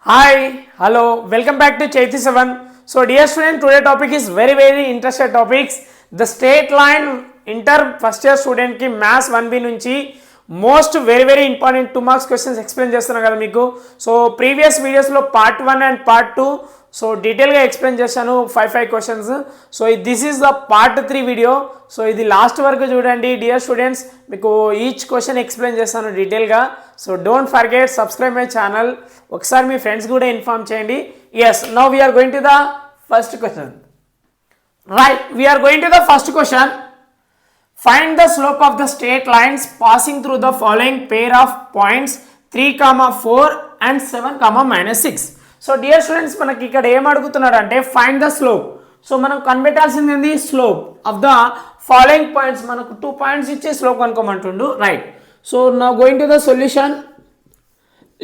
Hi, hello, welcome back to Chaiti 7. So, dear student, today topic is very interesting topics. The straight line inter first year student ki maths 1B nunchi most very important 2 marks questions explain చేస్తున్నా కదా మీకు. So previous videos లో part 1 and part 2 so detail గా explain చేశాను 5 questions. So this is the part 3 video. So ఇది last వరకు చూడండి dear students, మీకు ఈచ్ క్వశ్చన్ ఎక్స్ప్లెయిన్ చేస్తాను డీటెయిల్ గా. So don't forget subscribe my channel. ఒకసారి మీ ఫ్రెండ్స్ కూడా ఇన్ఫార్మ్ చేయండి. Yes, now we're going to the first question. Right, we're going to the first question. Find the slope of the straight lines passing through the following pair of points 3, 4 and 7, -6. So dear students, మనకి ఇక్కడ ఏం అడుగుతున్నాడు అంటే find the slope. So మనం కనిపెట్టాల్సింది ఏంది? Slope of the following points. మనకు 2 points ఇచ్చే స్లోప్ కనుక్కోమంటుండు. Right, so now going to the solution.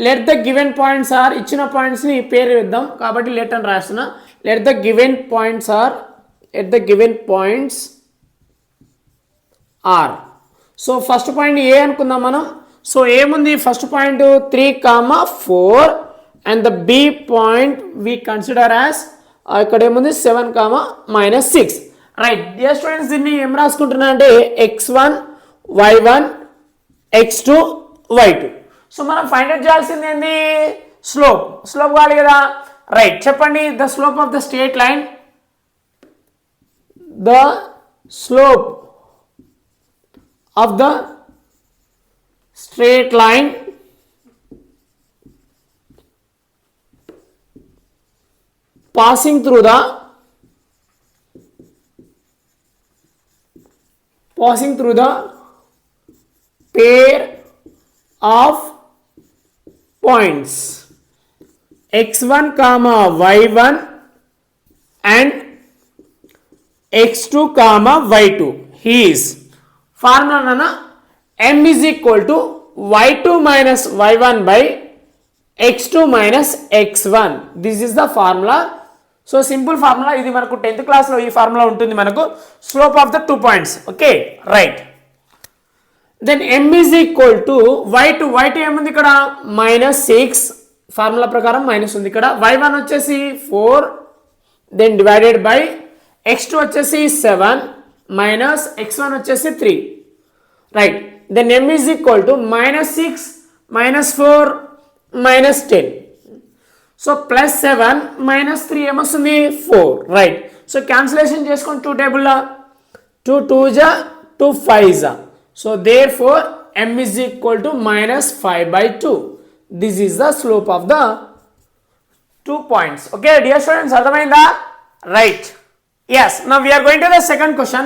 Let the given points are, ఇచ్చిన పాయింట్స్ ని పేరు ఇద్దాం కాబట్టి లెట్ అని రాస్తున్నా. Let the given points are, at the given points are. So first point A అనుకుందాం మనం. సో ఏముంది first point 3, 4 and the B point we consider as ఇక్కడ ఏముంది 7, -6. రైట్ డియర్ స్టూడెంట్స్, దీన్ని ఏం రాసుకుంటున్నా అంటే x1 y1 x2 y2. So మనం find out చేయాల్సింది ఏంది? స్లోప్. స్లోప్ కావాలి కదా. రైట్, చెప్పండి. The slope of the straight line, the slope of the straight line passing through the pair of points x1, y1 and x2, y2 is formula నాన్న m is equal to y2 minus y1 by x2 minus x1. This is the formula. So simple formula ఇది. మనకు 10th క్లాస్లో ఈ formula ఉంటుంది మనకు. Slope of the 2 points. Okay right. Then m is equal to y2 ఏముంది ఇక్కడ? -6. Formula ప్రకారం minus ఉంది ఇక్కడ. y1 వచ్చేసి 4, దెన్ డివైడెడ్ బై x2 వచ్చేసి 7 మైనస్ x1 వచ్చేసి 3. Right, then m is equal to -6 -4 -10. So +7 -3 ఏమొస్తుంది? 4. రైట్, సో క్యాన్సిలేషన్ చేసుకొని 2 టేబుల్లో 2 2s 2 5s. So therefore m is equal to -5/2. This is the slope of the 2 points. Okay dear students, అర్థమైందా? Right. Yes, now we are going to the second question.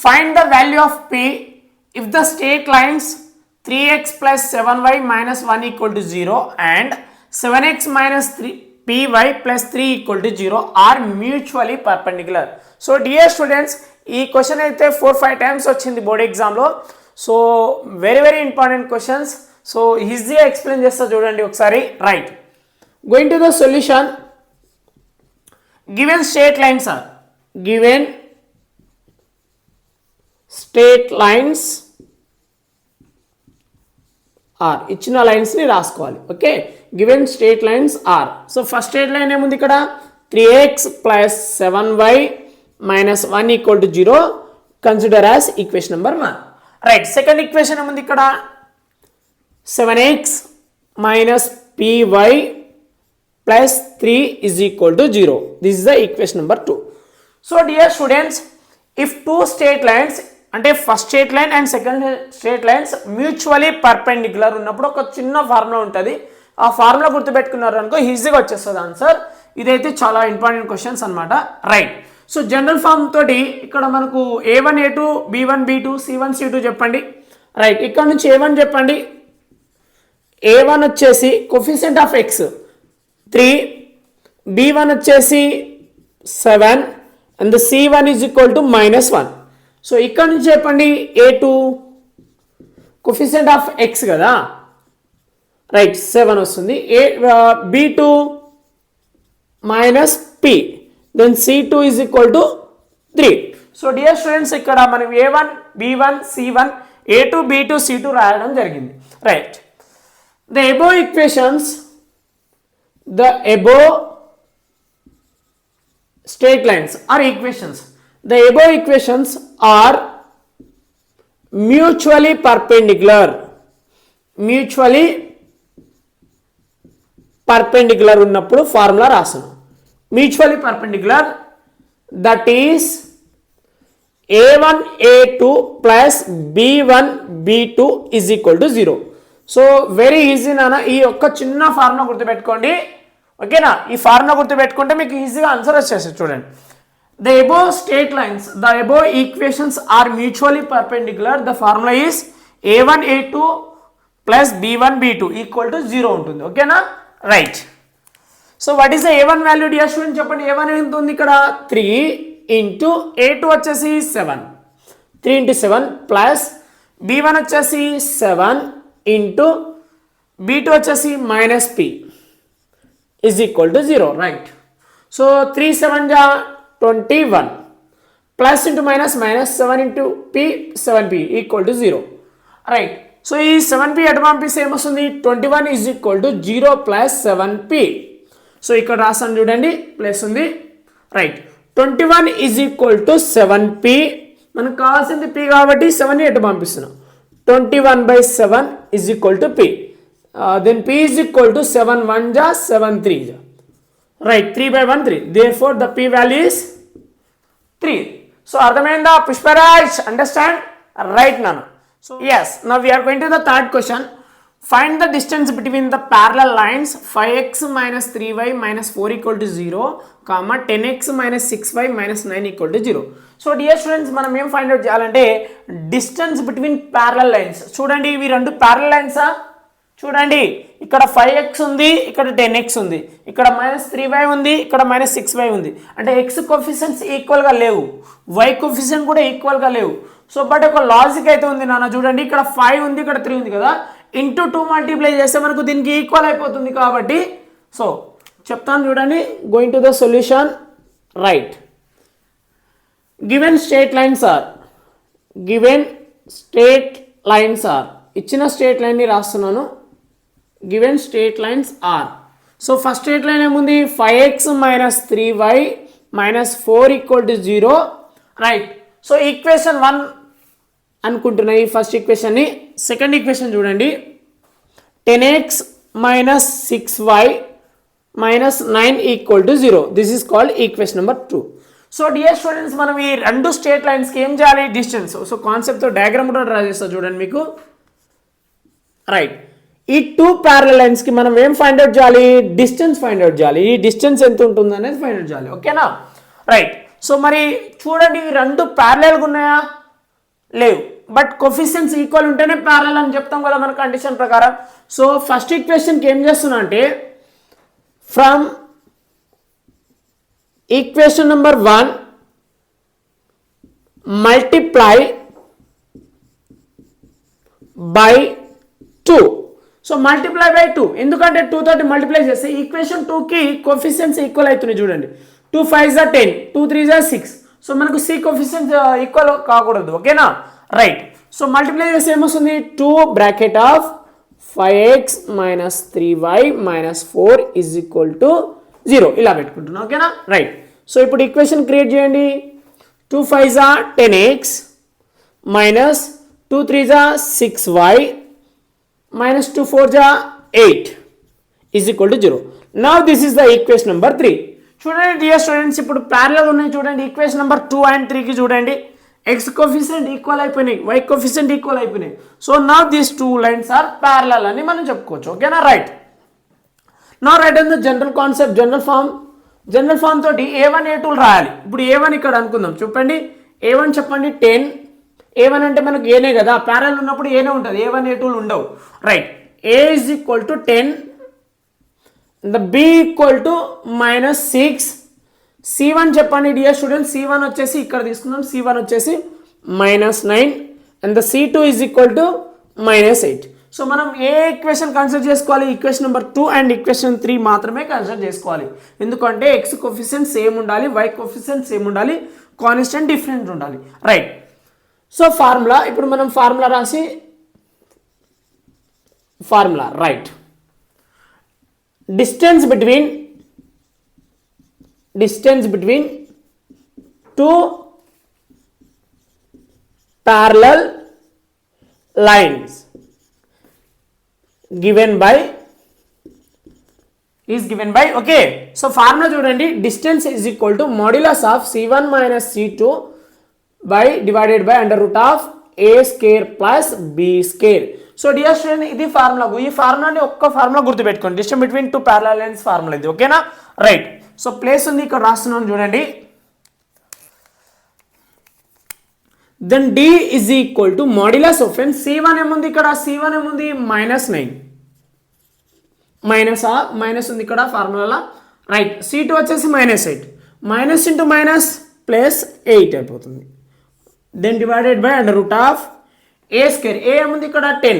Find the value of p if the straight lines 3x plus 7y minus 1 equal to 0 and 7x minus 3py plus 3 equal to 0 are mutually perpendicular. So dear students, ఈ question అయితే 4-5 times వచ్చింది board ఎగ్జామ్లో. So very important questions. So ఈజీగా explain చేస్తా చూడండి ఒకసారి. Right, going to the solution. Given straight lines are, given straight lines are, ఇచ్చిన lines ని రాసుకోవాలి. Okay, given straight lines are. So first straight line ఏముంది ఇక్కడ? 3x plus 7y minus 1 equal to 0 consider as equation number 1. Right, second equation ఏముంది ఇక్కడ? 7x minus py plus 3 is equal to 0. This is the equation number 2. So dear students, if 2 straight lines అంటే first straight line and second straight lines mutually perpendicular ఉన్నప్పుడు ఒక చిన్న formula ఉంటుంది. ఆ formula గుర్తుపెట్టుకున్నారు అనుకో ఈజీగా వచ్చేస్తుంది ఆన్సర్. ఇదైతే చాలా ఇంపార్టెంట్ క్వశ్చన్స్ అనమాట. రైట్, సో జనరల్ ఫార్మ్ తోటి ఇక్కడ మనకు a1 a2 b1 b2 c1 c2 చెప్పండి. రైట్, ఇక్కడ నుంచి a1 చెప్పండి. a1 వచ్చేసి కోఎఫిషియంట్ ఆఫ్ x 3, b1 వచ్చేసి 7 and the c1 is equal to -1. So ఇక్కడ నుంచి చెప్పండి a2 కోఎఫిషియంట్ ఆఫ్ x కదా. రైట్, 7 వస్తుంది. b2 -p, then c2 is equal to 3. So dear students, ఇక్కడ మనం a1 b1 c1 a2 b2 c2 రాయడం జరిగింది. Right, the above equations the above straight lines or equations. The above equations are mutually perpendicular. Mutually perpendicular ఉన్నప్పుడు formula రాసాను. Mutually perpendicular, that is a1 a2 plus b1 b2 is equal to 0. So very easy నాన్న, ఈ ఒక్క చిన్న formula గుర్తుపెట్టుకోండి. ఓకేనా, ఈ formula గుర్తుపెట్టుకుంటే మీకు ఈజీగా ఆన్సర్ వచ్చేస్తుంది. చూడండి, the above straight lines, the above equations are mutually perpendicular. The formula is a1 a2 plus b1 b2 equal to 0 ఉంటుంది. ఓకేనా, right. So what is the a1 value dear student చెప్పండి. a1 ఎంత ఉంది ఇక్కడ 3 into a2 వచ్చేసి 7, 3 into 7 plus b1 వచ్చేసి 7 into b2 వచ్చేసి minus p is equal to 0, రైట్. సో 3 7 జా 21 plus into minus minus 7 into p 7p equal to 0, రైట్. సో ఈ 7p ఎటు పంపిస్తే ఏమొస్తుంది, 21 is equal to 0 plus 7p. So ఇక్కడ రాసాను చూడండి, ప్లస్ ఉంది, right. 21 is equal to 7p, మనకు కావాల్సింది p కాబట్టి 7ని ఎటు పంపిస్తున్నాం, 21/7 is equal to p. Then p is equal to 7 1 జా 7 3 జా, right, 3/1 3. Therefore the p value is 3. So అర్థమైందా పుష్పరాజ్, అండర్స్టాండ్, రైట్ నాన్న. So yes, now we are going to the third question. Find the distance between the parallel lines 5x minus 3y minus 4 equal to 0, comma 10x minus 6y minus 9 equal to 0. So dear students, మనం ఏం find out చేయాలంటే distance between parallel lines. చూడండి, ఇవి రెండు parallel lines. చూడండి, ఇక్కడ 5x ఉంది, ఇక్కడ 10x ఉంది, ఇక్కడ మైనస్ 3y ఉంది, ఇక్కడ మైనస్ 6y ఉంది. అంటే x కోఫిషియెంట్స్ ఈక్వల్గా లేవు, y కోఫిషియెంట్ కూడా ఈక్వల్గా లేవు. సో బట్ ఒక లాజిక్ అయితే ఉంది నాన్న. చూడండి, ఇక్కడ 5 ఉంది, ఇక్కడ 3 ఉంది కదా, ఇంటూ 2 మల్టిప్లై చేస్తే మనకు దీనికి ఈక్వల్ అయిపోతుంది కాబట్టి. సో చెప్తాను చూడండి, going to the solution, right. Given straight lines are, given straight lines are, ఇచ్చిన స్ట్రేట్ లైన్ని రాస్తున్నాను. Given straight lines are, so first straight line ఏముంది, 5x minus 3y minus 4 equal to 0, రైట్. సో ఈక్వేషన్ 1 అనుకుంటున్నా ఈ first ఈక్వేషన్ని. Second equation చూడండి, 10x minus 6y minus 9 equal to 0. This is called equation number 2. So dear students, మనం ఈ రెండు straight లైన్స్కి ఏం చేయాలి, డిస్టెన్స్. సో కాన్సెప్ట్తో డయాగ్రామ్ కూడా డ్రా చేస్తా చూడండి మీకు, రైట్. ఈ 2 ప్యారలల్ లైన్స్కి మనం ఏం ఫైండ్ అవుట్ చేయాలి, డిస్టెన్స్ ఫైండ్ అవుట్ చేయాలి. ఈ డిస్టెన్స్ ఎంత ఉంటుంది అనేది ఫైండ్ అవుట్ చేయాలి. ఓకేనా, రైట్. సో మరి చూడండి, ఈ రెండు ప్యారలల్గా ఉన్నాయా, లేవు. బట్ కోఫిషియెంట్స్ ఈక్వల్ ఉంటేనే ప్యారలల్ అని చెప్తాం కదా మన కండిషన్ ప్రకారం. సో ఫస్ట్ ఈక్వేషన్కి ఏం చేస్తున్నా అంటే, from equation number 1 multiply by 2. So multiply by 2, ఎందుకంటే 2 తోటి మల్టిప్లై చేస్తే ఈక్వేషన్ 2కి కోఫిషియెంట్స్ ఈక్వల్ అవుతున్నాయి. చూడండి, 2 5 జా 10, 2 3 జా 6. సో మనకు సి కోఫిషియెంట్స్ ఈక్వల్ కాకూడదు. ఓకేనా, రైట్. సో మల్టిప్లై చేస్తే ఏమొస్తుంది, 2 bracket of 5x minus 3y minus 4 is equal to 0. ఇలా పెట్టుకుంటున్నాం. ఓకేనా, రైట్. సో ఇప్పుడు ఈక్వేషన్ క్రియేట్ చేయండి. 2 5 జా 10x మైనస్ 2 3 జా 6y minus 2 4 ja 8 is equal to 0. Now this is the equation number 3. చూడండి డియర్ స్టూడెంట్స్, ఇప్పుడు ప్యారలల్ ఉన్నాయి. చూడండి ఈక్వేషన్ నెంబర్ 2 and 3కి చూడండి, x కోఫిషియెంట్ ఈక్వల్ అయిపోయినాయి, y కోఫిషియెంట్ ఈక్వల్ అయిపోయినాయి. So now these 2 lines are parallel అని మనం చెప్పుకోవచ్చు. ఓకేనా, right. Now right in the general concept, general form తోటి a1 a2 రాయాలి. ఇప్పుడు a1 ఇక్కడ అనుకుందాం. చెప్పండి, a1 చెప్పండి 10. a1 అంటే మనకు ఏనే కదా, ప్యారల్ ఉన్నప్పుడు ఏనే ఉంటుంది, a1 a2 ఉండవు, right. a is equal to 10, the b equal to minus 6. c1 చెప్పండి డియర్ స్టూడెంట్, c1 వచ్చేసి ఇక్కడ తీసుకుందాం, c1 వచ్చేసి minus 9 and the c2 is equal to minus 8. So మనం ఏ ఈక్వేషన్ కన్సిడర్ చేసుకోవాలి, ఈక్వేషన్ నెంబర్ 2 అండ్ ఈక్వేషన్ 3 మాత్రమే consider చేసుకోవాలి. ఎందుకంటే x కోఫిషియెంట్ సేమ్ ఉండాలి, y కోఫిషియెంట్ సేమ్ ఉండాలి, కాన్స్టెంట్ డిఫరెంట్ ఉండాలి, రైట్. సో ఫార్ములా, ఇప్పుడు మనం ఫార్ములా రాసి, formula, right. distance between two parallel lines given by okay, so formula చూడండి, distance is equal to modulus of c1 minus c2 by divided by under root of a square plus b square. So dear student, ఇది formula. ఈ ఫార్ములాని ఒక్క formula గుర్తుపెట్టుకోండి, distance between two parallel lines formula ఇది. ఓకేనా? Right. So place ఉంది ఇక్కడ రాస్తున్నాను చూడండి. Then d is equal to modulus of c1 ఏముంది ఇక్కడ, c1 ఏముంది -9, మైనస్ ఉంది ఇక్కడ ఫార్ములాలో. రైట్. c2 వచ్చేసి -8, మైనస్ ఇంటూ మైనస్ ప్లస్ 8 అయిపోతుంది. Then divided by under root of A square, A ఏముంది ఇక్కడ 10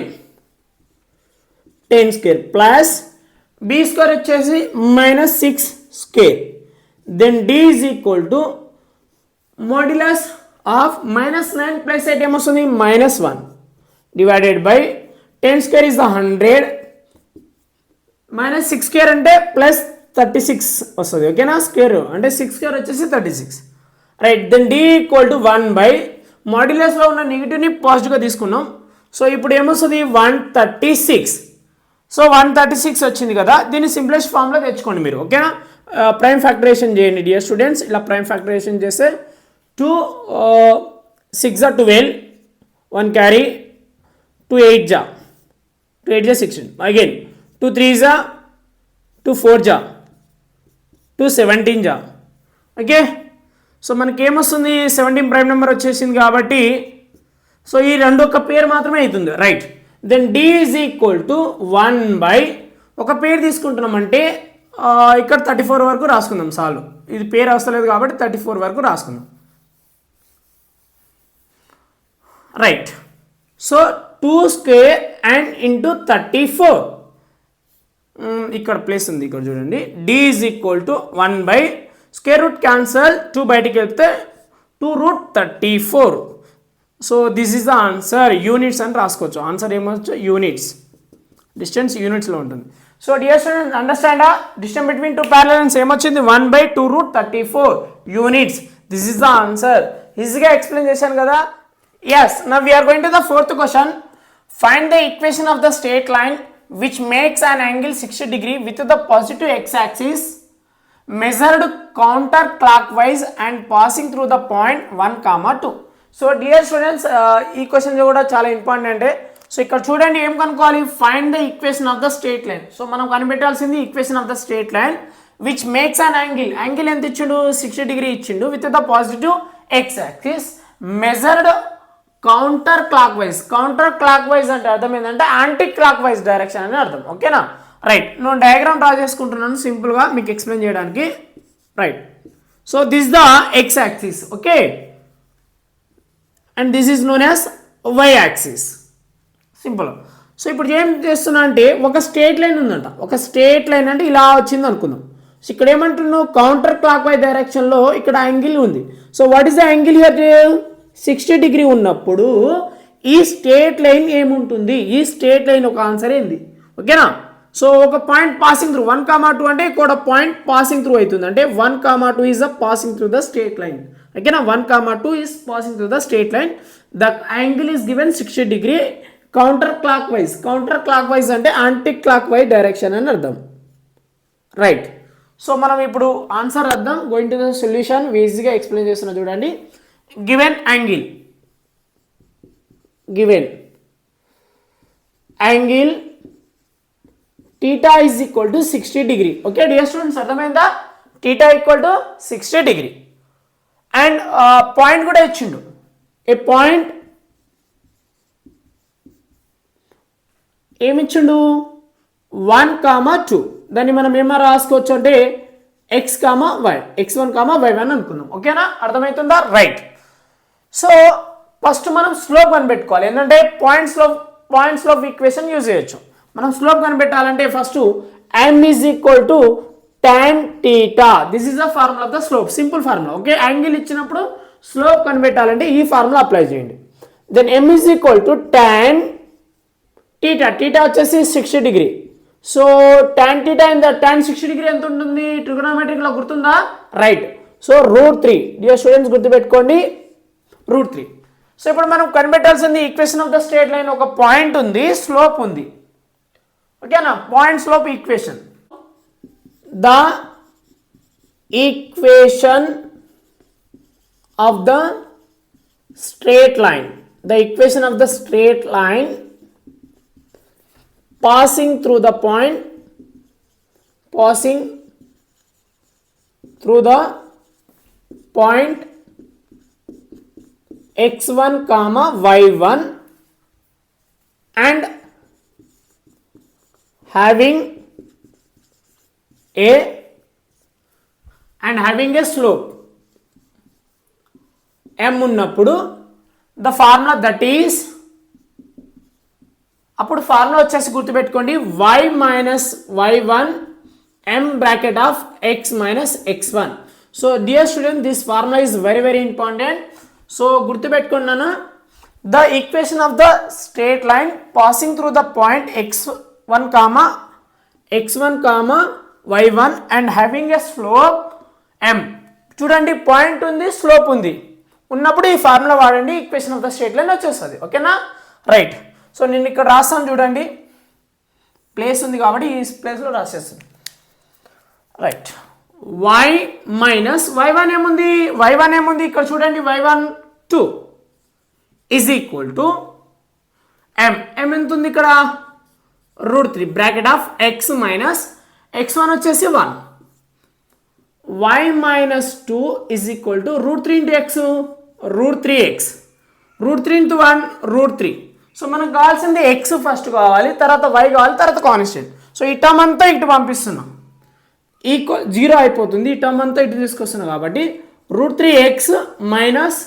స్క్వేర్ ప్లస్ బి స్క్వేర్ వచ్చేసి -6 square. Then d is equal to modulus of -9 plus 8 ఏమొస్తుంది, -1 divided by 10 square is 100 -6 square అంటే plus 36 వస్తుంది. ఓకేనా? Square అంటే 6 square వచ్చేసి 36. Right. Then d equal to 1 by మాడ్యులస్లో ఉన్న నెగిటివ్ని పాజిటివ్గా తీసుకున్నాం. సో ఇప్పుడు ఏమొస్తుంది 136. సో 136 వచ్చింది కదా, దీన్ని సింప్లెస్ట్ ఫామ్లో తెచ్చుకోండి మీరు. ఓకేనా? ప్రైమ్ ఫ్యాక్టరేషన్ చేయండి డియర్ స్టూడెంట్స్. ఇలా ప్రైమ్ ఫ్యాక్టరేషన్ చేస్తే 2 6 జా 12, 1 క్యారీ, 2 8 జా 16, అగైన్ 2 3 జా 2 4 జా 2 17 జా. ఓకే, సో మనకి ఏమొస్తుంది 17 ప్రైమ్ నెంబర్ వచ్చేసింది కాబట్టి సో ఈ రెండు ఒక పేరు మాత్రమే అవుతుంది. Right. Then d is equal to 1 by ఒక పేరు తీసుకుంటున్నామంటే ఇక్కడ 34 వరకు రాసుకుందాం చాలు. ఇది పేరు వస్తలేదు కాబట్టి 34 వరకు రాసుకుందాం. Right. So 2 square and into 34 ఇక్కడ ప్లేస్ ఉంది, ఇక్కడ చూడండి. d is equal to 1 by square root cancel, 2 బయటికి వెళ్తే 2√34. So this is the answer. Units అని రాసుకోవచ్చు. ఆన్సర్ ఏమొచ్చు, యూనిట్స్. డిస్టెన్స్ యూనిట్స్లో ఉంటుంది. So dear students, understand distance between two parallel lines ఏమొచ్చింది 1 by 2√34 units. This is the answer. ఈజీగా explain చేశాను కదా. Yes. Now we are going to the fourth question. Find the equation of the straight line which makes an angle 60 degree with the positive x-axis measured counterclockwise and passing through the point 1, 2. So dear students, ఈ question కూడా చాలా important. So ఇక్కడ చూడండి ఏం కనుక్కోవాలి, find the equation of the straight line. So మనం కనిపెట్టాల్సింది equation of the straight line which makes an angle. Angle ఎంత ఇచ్చిండు, 60 డిగ్రీ ఇచ్చిండు with the positive x-axis measured counter clockwise. Counter clockwise అంటే అర్థం ఏంటంటే యాంటీ క్లాక్ వైజ్ డైరెక్షన్ అని అర్థం. ఓకేనా? రైట్. నేను డయాగ్రామ్ డ్రా చేసుకుంటున్నాను సింపుల్గా మీకు ఎక్స్ప్లెయిన్ చేయడానికి. Right. So this the x axis. Okay, and this is known as y axis. Simple. So ఇప్పుడు ఏం చేస్తున్నా అంటే ఒక స్ట్రేట్ లైన్ ఉందంట. ఒక స్ట్రేట్ లైన్ అంటే ఇలా వచ్చింది అనుకుందాం. సో ఇక్కడ ఏమంటున్నావు, కౌంటర్ క్లాక్ వైజ్ డైరెక్షన్లో ఇక్కడ యాంగిల్ ఉంది. So what is the angle here, 60 degree ఉన్నప్పుడు ఈ స్ట్రేట్ లైన్ ఏముంటుంది, ఈ స్ట్రేట్ లైన్ ఒక ఆన్సర్ ఏంది. ఓకేనా? సో ఒక పాయింట్ పాసింగ్ త్రూ 1, 2 అంటే ఇక్కడ పాయింట్ పాసింగ్ త్రూ అవుతుంది. అంటే 1, 2 is the passing through the straight line. ఓకేనా? 1, 2 is passing through the straight line. The angle is given 60 degree counter clockwise. Counter clockwise అంటే anti clock wise direction అని అర్థం. Right. So మనం ఇప్పుడు answer అర్థం. Going to the solution. ఈజీగా explain చేస్తున్నా చూడండి. given angle theta is equal to 60 degree. Okay dear students, అర్థమైందా? theta equal to 60 degree and point కూడా ఇచ్చిండు. ఏ పాయింట్ ఏమిచ్చిండు 1, 2. దాన్ని మనం ఏమన్నా రాసుకోవచ్చు అంటే x, y, x1, y1 అనుకుందాం. ఓకేనా? అర్థమవుతుందా? రైట్. సో ఫస్ట్ మనం స్లోప్ కనిపెట్టుకోవాలి. ఏంటంటే పాయింట్ స్లోప్ ఈక్వేషన్ యూజ్ చేయొచ్చు. మనం స్లోప్ కనిపెట్టాలంటే first m is equal to tan theta. This is the formula of the slope. Simple formula. Okay, angle ఇచ్చినప్పుడు స్లోప్ కనిపెట్టాలంటే ఈ ఫార్ములా అప్లై చేయండి. Then m is equal to tan theta. theta వచ్చేసి 60 degree. So tan θ in the tan 60 degree ఎంత ఉంటుంది ట్రిగోనోమెట్రిక్లో గుర్తుందా? Right. So √3 dear students గుర్తుపెట్టుకోండి √3. So ఇప్పుడు మనం కనిపెట్టాల్సింది equation of the straight line. ఒక పాయింట్ ఉంది, స్లోప్ ఉంది, ఓకేనా? Point slope equation. The equation of the straight line, the equation of the straight line passing through the point x1 comma y1 and having a slope m ఉన్నప్పుడు the formula that is, అప్పుడు formula వచ్చేసి గుర్తుపెట్టుకోండి y minus y1 m bracket of x minus x1. So dear student this formula is very very important. So గుర్తుపెట్టుకున్నాను the equation of the straight line passing through the point x1 comma y1 and having a slope m. చూడండి point ఉంది, slope ఉంది ఉన్నప్పుడు ఈ formula వాడండి, equation of the straight line వచ్చేస్తుంది, ఓకేనా? Right. So నేను ఇక్కడ రాస్తాను చూడండి, ప్లేస్ ఉంది కాబట్టి ఈ ప్లేస్లో రాసేస్తాను. రైట్. y మైనస్ y1 ఏముంది ఇక్కడ చూడండి, y1 2 is equal to m. m ఎంత ఉంది ఇక్కడ √3 bracket of x minus x1 వచ్చేసి 1. y minus 2 is equal to √3 into x, √3x, √3 into 1 √3. So మనకు కావాల్సింది x ఫస్ట్ కావాలి, తర్వాత y కావాలి, తర్వాత కాన్స్టెంట్. సో ఈ టర్మ్ అంతా ఇటు పంపిస్తున్నాం, ఈక్వల్ 0 అయిపోతుంది. ఈ టర్మ్ అంతా ఇటు తీసుకొస్తున్నాం కాబట్టి √3x మైనస్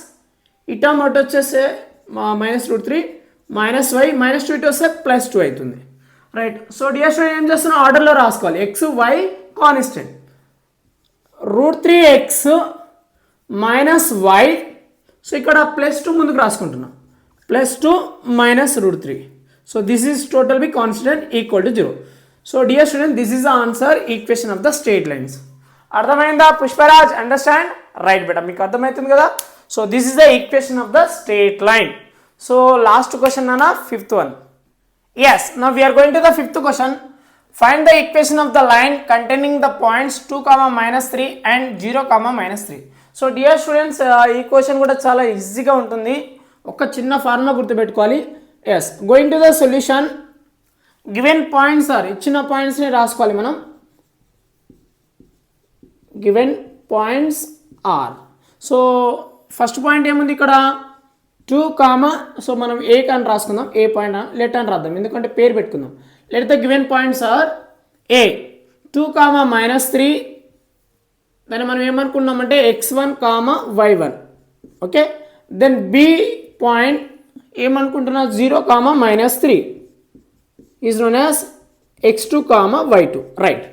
ఈ టర్మ్ అటు వచ్చేస్తే మైనస్ √3 మైనస్ y మైనస్ 2 ఇటు వస్తే +2 అవుతుంది, రైట్. సో డియర్ స్టూడెంట్ ఏం చేస్తున్నాం, ఆర్డర్లో రాసుకోవాలి. x y constant, √3x minus y. So ఇక్కడ +2 ముందుకు రాసుకుంటున్నాం, +2 minus √3. So this is total b constant equal to 0. So dear student this is the answer equation of the straight lines. అర్థమైందా Pushparaj? Understand? Right బేటా, మీకు అర్థమవుతుంది కదా. So this is the equation of the straight line. So last question అన్న 5th one. Yes, now we are going to the 5th question. Find the equation of the line containing the points 2, -3 and 0, -3. So dear students ఈ question కూడా చాలా ఈజీగా ఉంటుంది, ఒక చిన్న formula గుర్తుపెట్టుకోవాలి. Yes, going to the solution. Given points are, ఇచ్చిన పాయింట్స్ని రాసుకోవాలి మనం. Given points are, so first point ఏముంది ఇక్కడ 2, సో మనం ఏ అని రాసుకుందాం, ఏ పాయింట్ లెట్ అని రాద్దాం ఎందుకంటే పేరు పెట్టుకుందాం. Let the given points are A 2, -3. దాన్ని మనం ఏమనుకున్నామంటే x1, y1, okay. Then B point ఏమనుకుంటున్నా 0, -3 is known as x2, y2, right.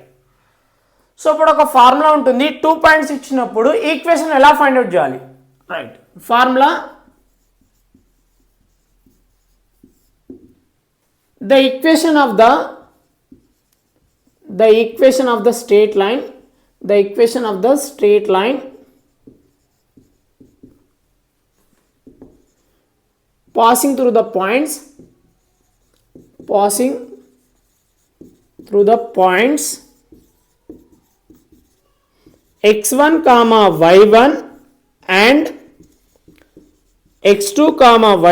So ఇప్పుడు ఒక ఫార్ములా ఉంటుంది, 2 పాయింట్స్ ఇచ్చినప్పుడు ఈక్వేషన్ ఎలా ఫైండ్ అవుట్ చేయాలి, right. Formula the equation of the straight line, the equation of the straight line passing through the points x1, y1 and x2,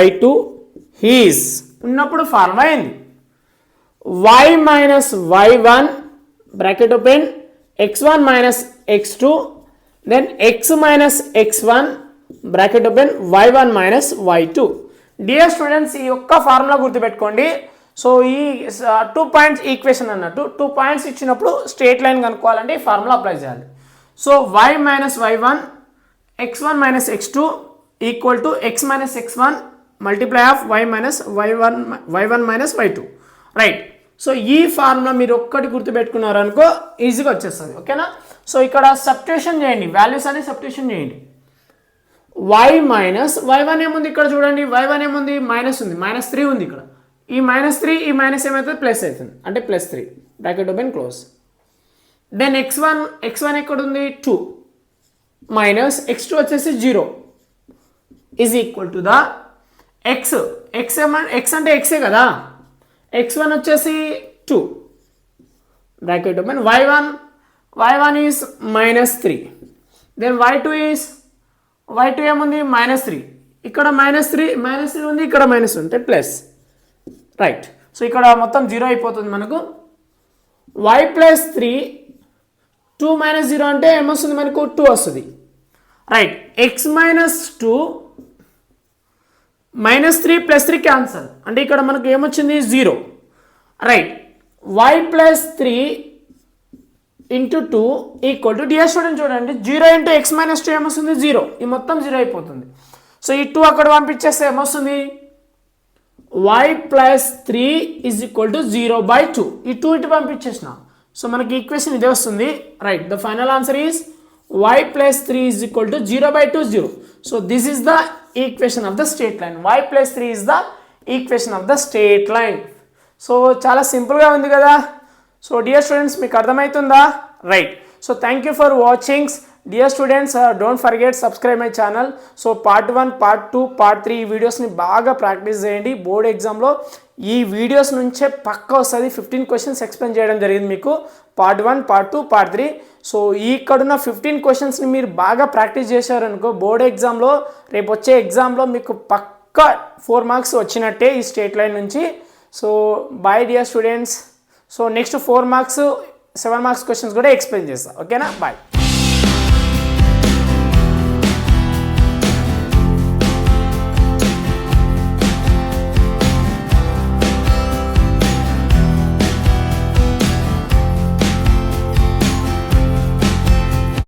y2 is ఉన్నప్పుడు ఫార్ములా ఏంది, y minus y1 bracket open x1 minus x2 then x minus x1 bracket open y1 minus y2. Dear students ఈ యొక్క formula గుర్తుపెట్టుకోండి. So ఈ 2 points equation అన్నట్టు 2 points ఇచ్చినప్పుడు straight line కనుక్కోవాలంటే ఈ ఫార్ములా అప్లై చేయాలి. So y minus y1 x1 minus x2 equal to x minus x1 multiply of y minus y2, right. So ఈ formula మీరు ఒక్కటి గుర్తుపెట్టుకున్నారు అనుకో ఈజీగా వచ్చేస్తుంది, ఓకేనా. సో ఇక్కడ సబ్స్టిట్యూషన్ చేయండి, వాల్యూస్ అని సబ్స్టిట్యూషన్ చేయండి. y మైనస్ y1 ఏముంది ఇక్కడ చూడండి, y1 ఏముంది మైనస్ ఉంది, -3 ఉంది ఇక్కడ, ఈ -3 ఈ మైనస్ ఏమవుతుంది ప్లస్ అవుతుంది అంటే +3 bracket open close. Then x1 ఎక్కడ ఉంది 2 మైనస్ x2 వచ్చేసి 0 is equal to the x అంటే xే కదా, x1 వచ్చేసి 2 bracket open, y1 is -3, then y2 ఏముంది -3, ఇక్కడ -3 ఉంది, ఇక్కడ మైనస్ ఉంటే ప్లస్, రైట్. సో ఇక్కడ మొత్తం 0 అయిపోతుంది మనకు. y +3 2 - 0 అంటే ఏమొస్తుంది మనకు 2 వస్తుంది, రైట్. x -2 -3 +3 క్యాన్సల్ అంటే ఇక్కడ మనకు ఏమొచ్చింది 0, right. y +3 × 2 equal to, dear student చూడండి 0 × x - 2 ఏమొస్తుంది 0, ఈ మొత్తం 0 అయిపోతుంది. సో ఈ 2 అక్కడ పంపించేస్తే ఏమొస్తుంది y +3 ఈజ్ ఈక్వల్ టు 0/2, ఈ 2 ఇటు పంపించేసిన, సో మనకి ఈక్వేషన్ ఇదే వస్తుంది, right. The final answer is y +3 is equal to 0/2 0. So this is the equation of the straight line. y +3 is the equation of the straight line. So చాలా సింపుల్గా ఉంది కదా. So dear students మీకు అర్థమవుతుందా, right. So thank you for watching. Dear students don't forget subscribe my channel. So part 1 part 2 part 3 ఈ వీడియోస్ని బాగా practice చేయండి. బోర్డ్ ఎగ్జామ్లో ఈ వీడియోస్ నుంచే పక్కా వస్తుంది. 15 క్వశ్చన్స్ ఎక్స్ప్లెయిన్ చేయడం జరిగింది మీకు, పార్ట్ 1 పార్ట్ 2 పార్ట్ 3. సో ఇక్కడున్న 15 క్వశ్చన్స్ని మీరు బాగా ప్రాక్టీస్ చేశారనుకో బోర్డ్ ఎగ్జామ్లో రేపు వచ్చే ఎగ్జామ్లో మీకు పక్కా 4 మార్క్స్ వచ్చినట్టే ఈ స్ట్రేట్ లైన్ నుంచి. So by dear students. So next 4 marks 7 marks questions కూడా ఎక్స్ప్లెయిన్ చేస్తా, ఓకేనా, బాయ్.